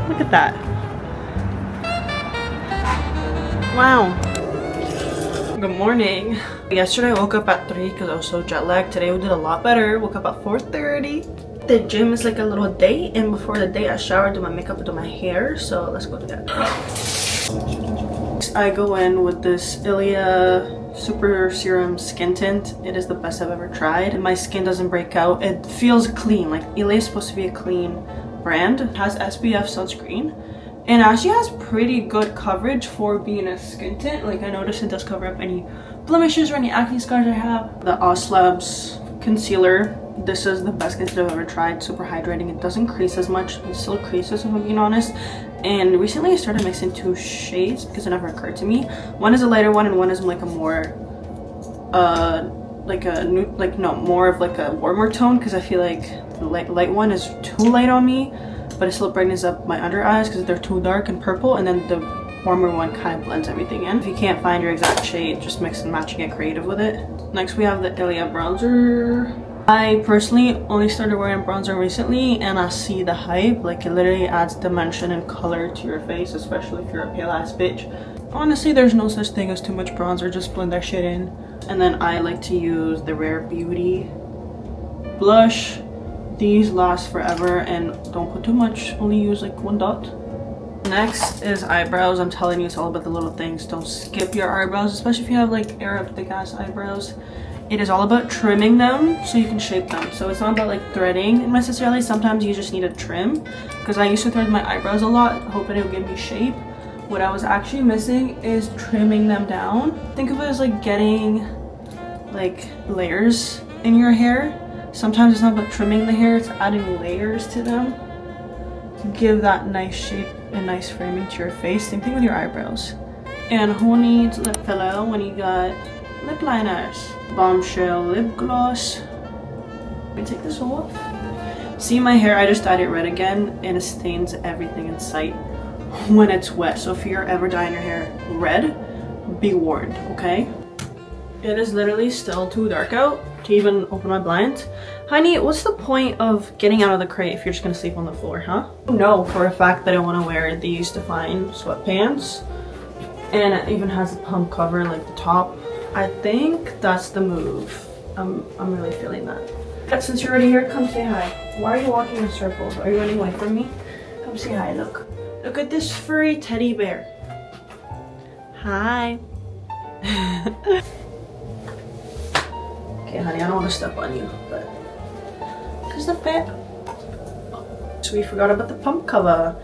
Look at that. Wow. Good morning. Yesterday I woke up at 3 because I was so jet lagged. Today we did a lot better. Woke up at 4:30. The gym is like a little date, and before the date I showered, do my makeup, and do my hair. So let's go do that. I go in with this Ilia Super Serum Skin Tint. It is the best I've ever tried. And my skin doesn't break out. It feels clean. Like Ilia is supposed to be a clean brand. It has SPF sunscreen. And actually has pretty good coverage for being a skin tint. Like I noticed it does cover up any blemishes or any acne scars I have. The Sled concealer. This is the best concealer I've ever tried. Super hydrating. It doesn't crease as much. It still creases if I'm being honest. And recently I started mixing 2 shades because it never occurred to me. One is a lighter one and one is like a more more of like a warmer tone, because I feel like the light one is too light on me, but it still brightens up my under eyes because they're too dark and purple, and then the warmer one kind of blends everything in. If you can't find your exact shade, just mix and match and get creative with it. Next we have the Ilia bronzer. I personally only started wearing bronzer recently, and I see the hype. Like it literally adds dimension and color to your face, especially if you're a pale ass bitch. Honestly, there's no such thing as too much bronzer, just blend that shit in. And then I like to use the Rare Beauty blush. These last forever and don't put too much, only use like 1 dot. Next is eyebrows. I'm telling you, it's all about the little things. Don't skip your eyebrows, especially if you have like Arab thick ass eyebrows. It is all about trimming them so you can shape them. So it's not about like threading necessarily. Sometimes you just need a trim, because I used to thread my eyebrows a lot hoping it would give me shape. What I was actually missing is trimming them down. Think of it as like getting like layers in your hair. Sometimes it's not about trimming the hair, it's adding layers to them to give that nice shape and nice framing to your face. Same thing with your eyebrows. And who needs lip filler when you got lip liners? Bombshell lip gloss. Let me take this off. See my hair, I just dyed it red again, and it stains everything in sight when it's wet. So if you're ever dyeing your hair red, be warned, okay? It is literally still too dark out to even open my blinds. Honey, what's the point of getting out of the crate if you're just gonna sleep on the floor, huh? No, for a fact that I want to wear these Define sweatpants, and it even has a pump cover like the top. I think that's the move. I'm really feeling that. But since you're already here, come say hi. Why are you walking in circles? Are you running away from me? Come say hi. Look at this furry teddy bear. Hi. Okay, honey, I don't want to step on you, but because the pet. So we forgot about the pump cover.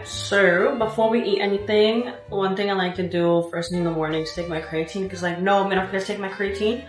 So before we eat anything, one thing I like to do first thing in the morning is take my creatine, because I know I'm gonna forget to take my creatine,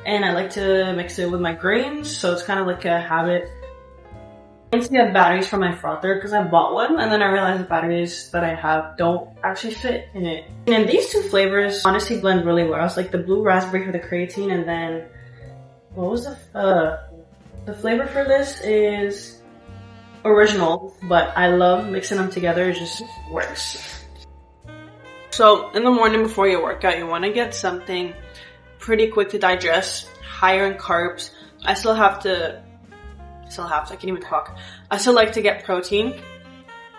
and I like to mix it with my grains, so it's kind of like a habit. I need to get batteries for my frother because I bought one, and then I realized the batteries that I have don't actually fit in it. And these 2 flavors honestly blend really well. It's like the blue raspberry for the creatine, and then what was the flavor for this is original, but I love mixing them together. It just works. So in the morning before your workout, you want to get something pretty quick to digest, higher in carbs. I can't even talk. I still like to get protein.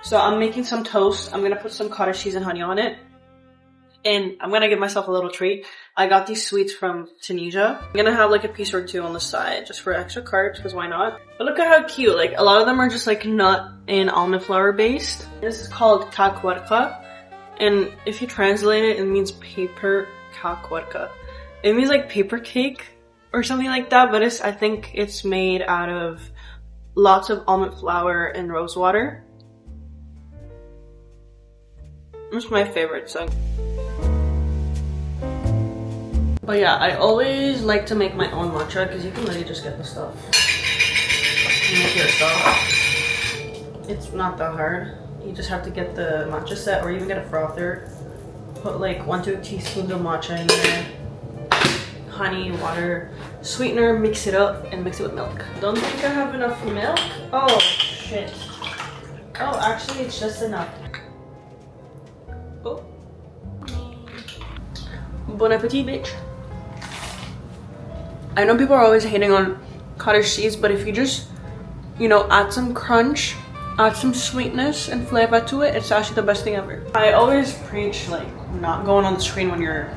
So I'm making some toast. I'm gonna put some cottage cheese and honey on it. And I'm gonna give myself a little treat. I got these sweets from Tunisia. I'm gonna have like a piece or 2 on the side just for extra carbs, because why not? But look at how cute. Like a lot of them are just like nut and almond flour based. This is called kakwarka. And if you translate it, it means paper kakwarka. It means like paper cake or something like that, but I think it's made out of lots of almond flour and rose water. It's my favorite, so. But yeah, I always like to make my own matcha because you can literally just get the stuff and make yourself. It's not that hard. You just have to get the matcha set, or even get a frother. Put like 1-2 teaspoons of matcha in there. Honey, water, sweetener, mix it up and mix it with milk. Don't think I have enough milk. Oh shit. Oh, actually it's just enough. Oh. Bon appetit, bitch. I know people are always hating on cottage cheese, but if you just, you know, add some crunch, add some sweetness and flavor to it, it's actually the best thing ever. I always preach like not going on the screen when you're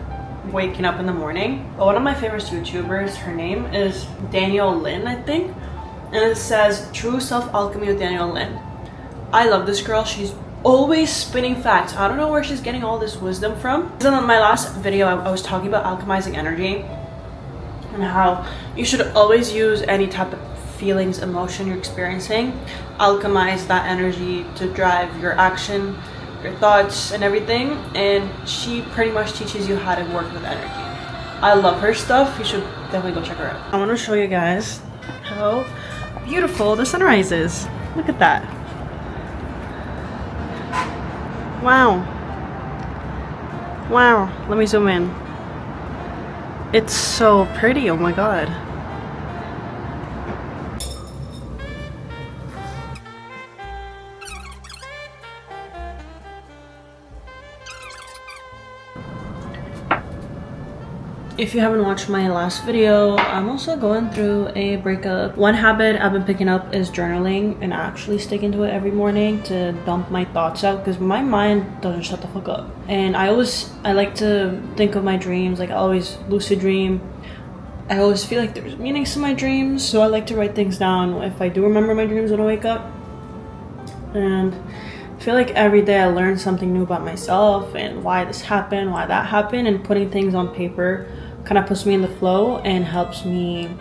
waking up in the morning. But one of my favorite YouTubers, her name is Daniel Lynn, I think, and it says True Self Alchemy with Daniel Lynn. I love this girl. She's always spinning facts. I don't know where she's getting all this wisdom from. In my last video, I was talking about alchemizing energy and how you should always use any type of feelings, emotion you're experiencing, alchemize that energy to drive your action, your thoughts and everything. And she pretty much teaches you how to work with energy. I love her stuff. You should definitely go check her out. I want to show you guys how beautiful the sunrise is. Look at that. Wow. Wow. Let me zoom in. It's so pretty. Oh my god. If you haven't watched my last video, I'm also going through a breakup. One habit I've been picking up is journaling and actually sticking to it every morning to dump my thoughts out, because my mind doesn't shut the fuck up. And I like to think of my dreams. Like I always lucid dream. I always feel like there's meanings to my dreams, so I like to write things down if I do remember my dreams when I wake up. And I feel like every day I learn something new about myself and why this happened, why that happened, and putting things on paper kind of puts me in the flow and helps me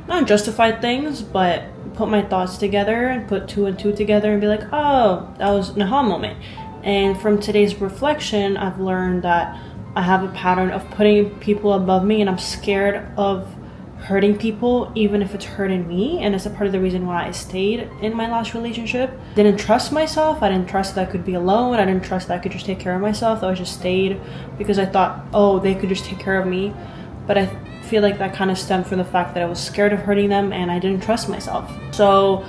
not justify things, but put my thoughts together and put two and two together and be like, oh, that was an aha moment. And from today's reflection, I've learned that I have a pattern of putting people above me, and I'm scared of hurting people even if it's hurting me. And it's a part of the reason why I stayed in my last relationship. Didn't trust myself. I didn't trust that I could be alone. I didn't trust that I could just take care of myself. I just stayed because I thought, oh, they could just take care of me. But I feel like that kind of stemmed from the fact that I was scared of hurting them and I didn't trust myself. So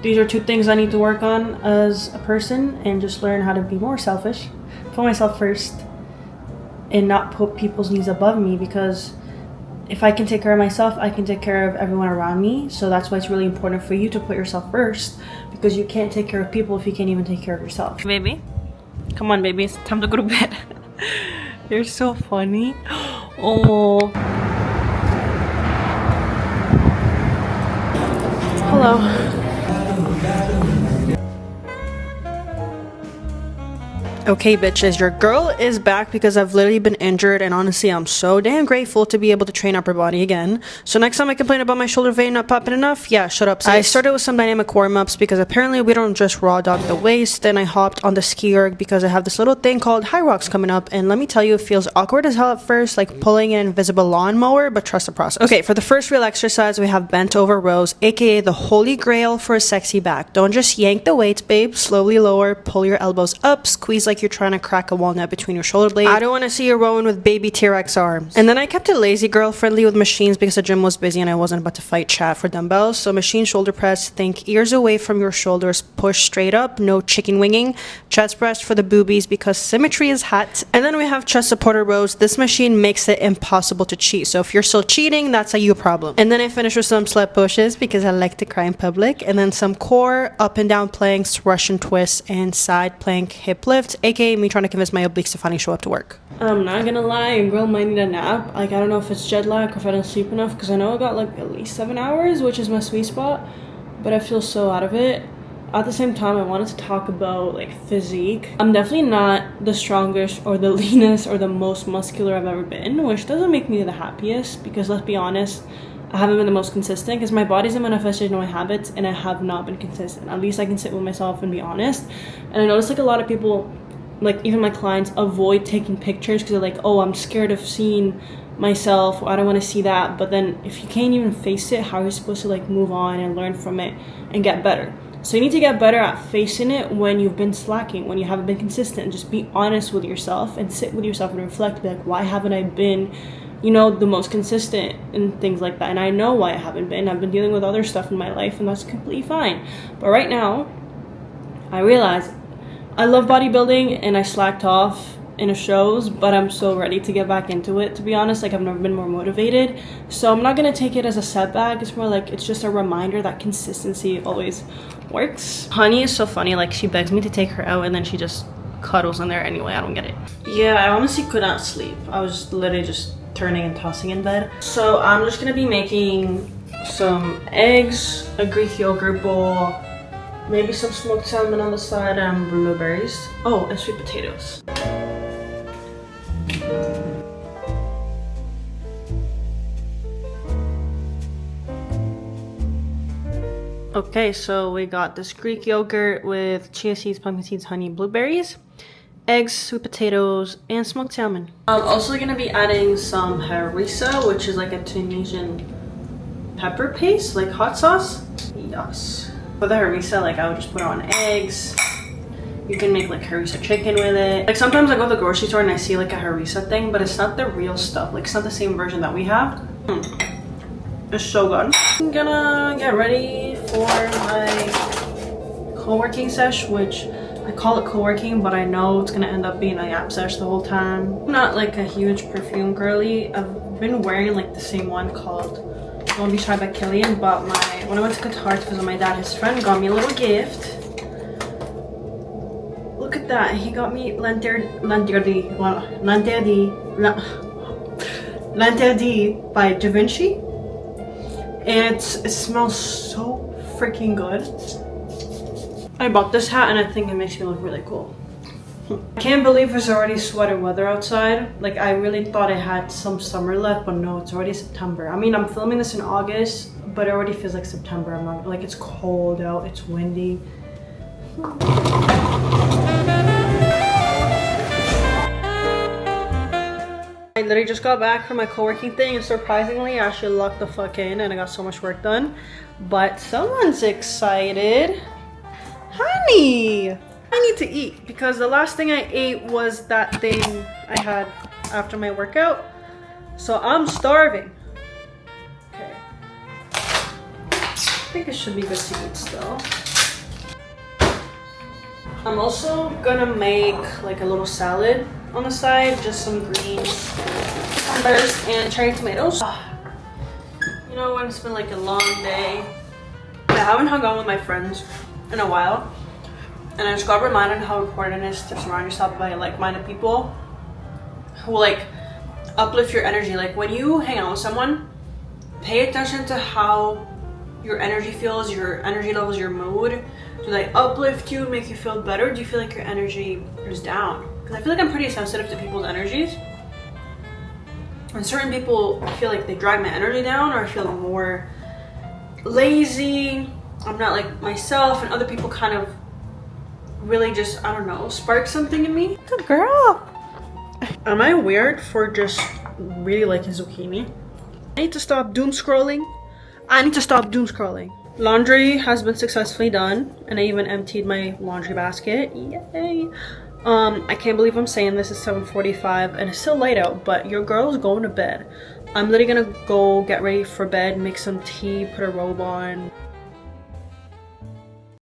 these are two things I need to work on as a person, and just learn how to be more selfish, put myself first, and not put people's needs above me. Because if I can take care of myself, I can take care of everyone around me. So that's why it's really important for you to put yourself first, because you can't take care of people if you can't even take care of yourself. Baby, come on, baby, it's time to go to bed. You're so funny. Oh. Hello. Okay, bitches, your girl is back because I've literally been injured, and honestly, I'm so damn grateful to be able to train upper body again. So next time I complain about my shoulder vein not popping enough, yeah, shut up. I started with some dynamic warm-ups because apparently we don't just raw dog the waist. Then I hopped on the ski erg because I have this little thing called high rocks coming up, and let me tell you, it feels awkward as hell at first, like pulling an invisible lawnmower, but trust the process. Okay, for the first real exercise, we have bent over rows, aka the holy grail for a sexy back. Don't just yank the weights, babe. Slowly lower, pull your elbows up, squeeze like you're trying to crack a walnut between your shoulder blades. I don't want to see you rowing with baby T-Rex arms. And then I kept it lazy girl friendly with machines because the gym was busy and I wasn't about to fight chat for dumbbells. So machine shoulder press, think ears away from your shoulders, push straight up, no chicken winging. Chest press for the boobies because symmetry is hot. And then we have chest supported rows. This machine makes it impossible to cheat. So if you're still cheating, that's a you problem. And then I finish with some sled pushes because I like to cry in public. And then some core up and down planks, Russian twists, and side plank hip lift, aka me trying to convince my obliques to finally show up to work. I'm not gonna lie, a girl might need a nap. Like, I don't know if it's jet lag or if I didn't sleep enough, because I know I got like at least 7 hours, which is my sweet spot, but I feel so out of it. At the same time, I wanted to talk about like physique. I'm definitely not the strongest or the leanest or the most muscular I've ever been, which doesn't make me the happiest, because let's be honest, I haven't been the most consistent, because my body's a manifestation of my habits and I have not been consistent. At least I can sit with myself and be honest. And I noticed like a lot of people, like even my clients, avoid taking pictures because they're like, oh, I'm scared of seeing myself, or I don't want to see that. But then if you can't even face it, how are you supposed to like move on and learn from it and get better? So you need to get better at facing it when you've been slacking, when you haven't been consistent, and just be honest with yourself and sit with yourself and reflect, be like, why haven't I been, you know, the most consistent and things like that? And I know why I haven't been. I've been dealing with other stuff in my life, and that's completely fine. But right now I realize I love bodybuilding and I slacked off in shows, but I'm so ready to get back into it, to be honest. Like, I've never been more motivated, so I'm not gonna take it as a setback. It's more like it's just a reminder that consistency always works. Honey is so funny. Like, she begs me to take her out and then she just cuddles in there anyway. I don't get it. Yeah, I honestly could not sleep. I was literally just turning and tossing in bed. So I'm just gonna be making some eggs, a Greek yogurt bowl, maybe some smoked salmon on the side, and blueberries. Oh, and sweet potatoes. Okay, so we got this Greek yogurt with chia seeds, pumpkin seeds, honey, blueberries, eggs, sweet potatoes, and smoked salmon. I'm also gonna be adding some harissa, which is like a Tunisian pepper paste, like hot sauce. Yes. For the harissa, like, I would just put on eggs. You can make like harissa chicken with it. Like, sometimes I go to the grocery store and I see like a harissa thing, but it's not the real stuff. Like, it's not the same version that we have. It's so good. I'm gonna get ready for my co-working sesh, which I call it co-working, but I know it's gonna end up being a yap sesh the whole time. I'm not like a huge perfume girly. I've been wearing like the same one called Don't Be Shy by Killian, but when I went to Qatar to visit my dad, his friend got me a little gift. Look at that. He got me L'Interdit by Da Vinci. And it smells so freaking good. I bought this hat and I think it makes me look really cool. I can't believe it's already sweater weather outside. Like, I really thought I had some summer left, but no, it's already September. I mean, I'm filming this in August, but it already feels like September. I'm not, like, it's cold out, it's windy. I literally just got back from my co-working thing, and surprisingly, I actually lucked the fuck in and I got so much work done. But someone's excited. Honey! I need to eat because the last thing I ate was that thing I had after my workout. So I'm starving. Okay. I think it should be good to eat still. I'm also gonna make like a little salad on the side, just some greens, cucumbers, and cherry tomatoes. You know, when it's been like a long day, I haven't hung out with my friends in a while, and I just got reminded how important it is to surround yourself by like-minded people who like uplift your energy. Like, when you hang out with someone, pay attention to how your energy feels, your energy levels, your mood. Do they uplift you, make you feel better? Do you feel like your energy is down? Because I feel like I'm pretty sensitive to people's energies. And certain people feel like they drag my energy down, or I feel more lazy. I'm not like myself, and other people kind of really just, I don't know, spark something in me. Good girl. Am I weird for just really liking zucchini? I need to stop doom scrolling. I need to stop doom scrolling. Laundry has been successfully done, and I even emptied my laundry basket. Yay! I can't believe I'm saying this is 7:45 and it's still light out, but your girl's going to bed. I'm literally gonna go get ready for bed, make some tea, put a robe on.